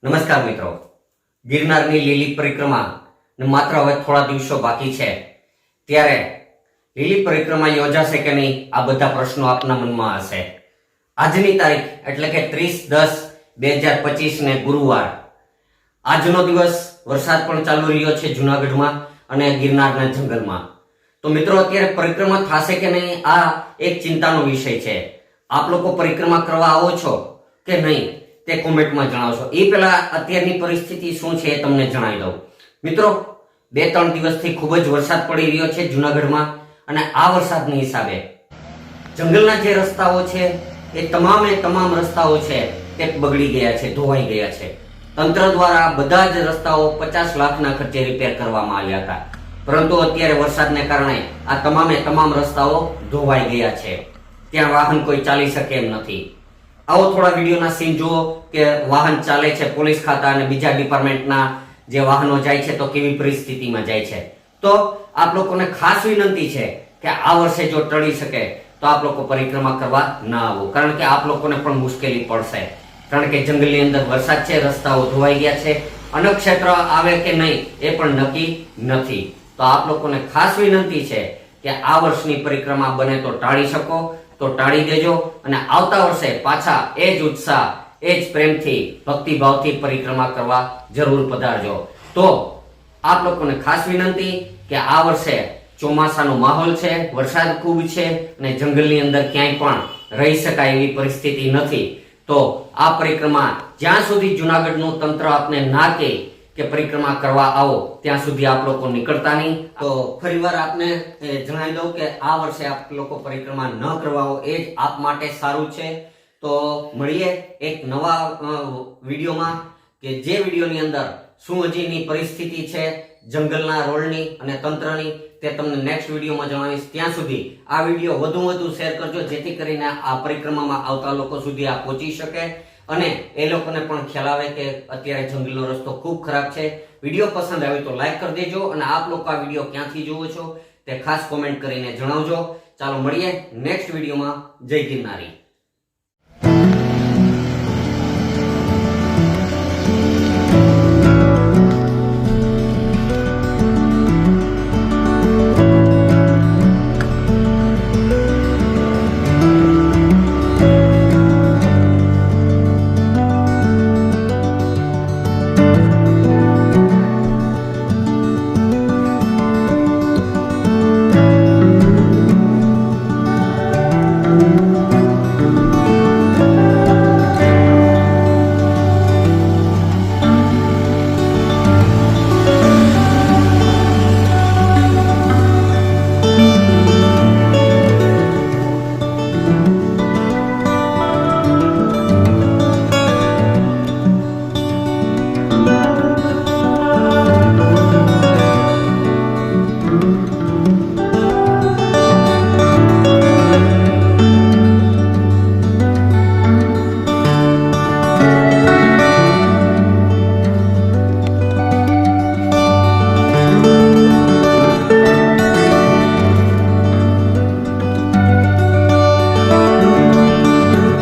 નમસ્કાર મિત્રો, ગિરનારની લીલી પરિક્રમા માત્ર હવે થોડા દિવસો બાકી છે ત્યારે લીલી પરિક્રમા યોજાશે કે નહીં આ બધા પ્રશ્નો આપના મનમાં હશે। આજની તારીખ એટલે કે 30/10/2025 ને ગુરુવાર, આજનો દિવસ વરસાદ પણ ચાલુ રહ્યો છે જૂનાગઢમાં અને ગિરનારના જંગલમાં। તો મિત્રો અત્યારે પરિક્રમા થશે કે નહીં આ એક ચિંતાનો વિષય છે। આપ લોકો પરિક્રમા કરવા આવો છો કે નહીં તે કોમેન્ટમાં જણાવશો। એ પહેલા અત્યારની પરિસ્થિતિ શું છે એ તમને જણાવી દઉં। મિત્રો 2-3 દિવસથી ખૂબ જ વરસાદ પડી રહ્યો છે જૂનાગઢમાં અને આ વરસાદના હિસાબે જંગલના જે રસ્તાઓ છે એ તમામ રસ્તાઓ છે તે બગડી ગયા છે, ધોવાઈ ગયા છે। તંત્ર દ્વારા બધા જ રસ્તાઓ 50 લાખના ખર્ચે રિપેર કરવામાં આવ્યા હતા, પરંતુ અત્યારે વરસાદને કારણે આ તમામ રસ્તાઓ ધોવાઈ ગયા છે, ત્યાં વાહન કોઈ ચાલી શકે એમ નથી। આવો થોડા વિડીયોના સીન જુઓ કે વાહન ચાલે છે, પોલીસ ખાતા અને બીજા ડિપાર્ટમેન્ટના જે વાહનો જાય છે તો કેવી પરિસ્થિતિમાં જાય છે। તો આપ લોકોને ખાસ વિનંતી છે કે આ વર્ષે જો ટળી શકે તો આપ લોકો પરિક્રમા કરવા ના આવો, કારણ કે આપ લોકોને પણ મુશ્કેલી પડશે, કારણ કે જંગલની અંદર વરસાદ છે, રસ્તાઓ ધોવાઈ ગયા છે, અન્નક્ષેત્ર આવે કે નહીં એ પણ નક્કી નથી। તો આપ લોકોને ખાસ વિનંતી છે કે આ વર્ષની પરિક્રમા બને તો ટાળી શકો તો ટાળી દેજો અને આવતા વર્ષે પાછા એ જ ઉત્સાહ, એ જ પ્રેમથી, ભક્તિભાવથી પરિક્રમા કરવા જરૂર પધારજો। તો આપ લોકોને ખાસ વિનંતી કે આ વર્ષે ચોમાસાનો માહોલ છે, વરસાદ ખૂબ છે અને જંગલની અંદર ક્યાંય પણ રહી શકાય એવી પરિસ્થિતિ નથી। તો આ પરિક્રમા જ્યાં સુધી જૂનાગઢનું તંત્ર આપને ના કહે કે પરિક્રમા કરવા આવો ત્યાં સુધી આપ લોકો નીકળતા નહીં। તો ફરીવાર આપને જણાવી દઉં કે આ વર્ષે આપ લોકો પરિક્રમા ન કરવા આવો એ જ આપ માટે સારું છે। તો મળીએ એક નવા વિડીયોમાં કે જે વિડીયોની અંદર શું હજીની પરિસ્થિતિ છે જંગલના રોડની અને તંત્રની તે તમને નેક્સ્ટ વિડીયોમાં જણાવીશ। ત્યાં સુધી આ વિડીયો વધુ શેર કરજો જેથી કરીને આ પરિક્રમામાં આવતા લોકો સુધી આ પહોંચી શકે અને એ લોકોને પણ ખ્યાલ આવે કે અત્યારે જંગલનો રસ્તો ખૂબ ખરાબ છે। વિડીયો પસંદ આવે તો લાઈક કરી દેજો અને આપ લોકો આ વિડીયો ક્યાંથી જુઓ છો તે ખાસ કોમેન્ટ કરીને જણાવજો। ચાલો મળીએ નેક્સ્ટ વિડીયોમાં। જય ગિરનારી।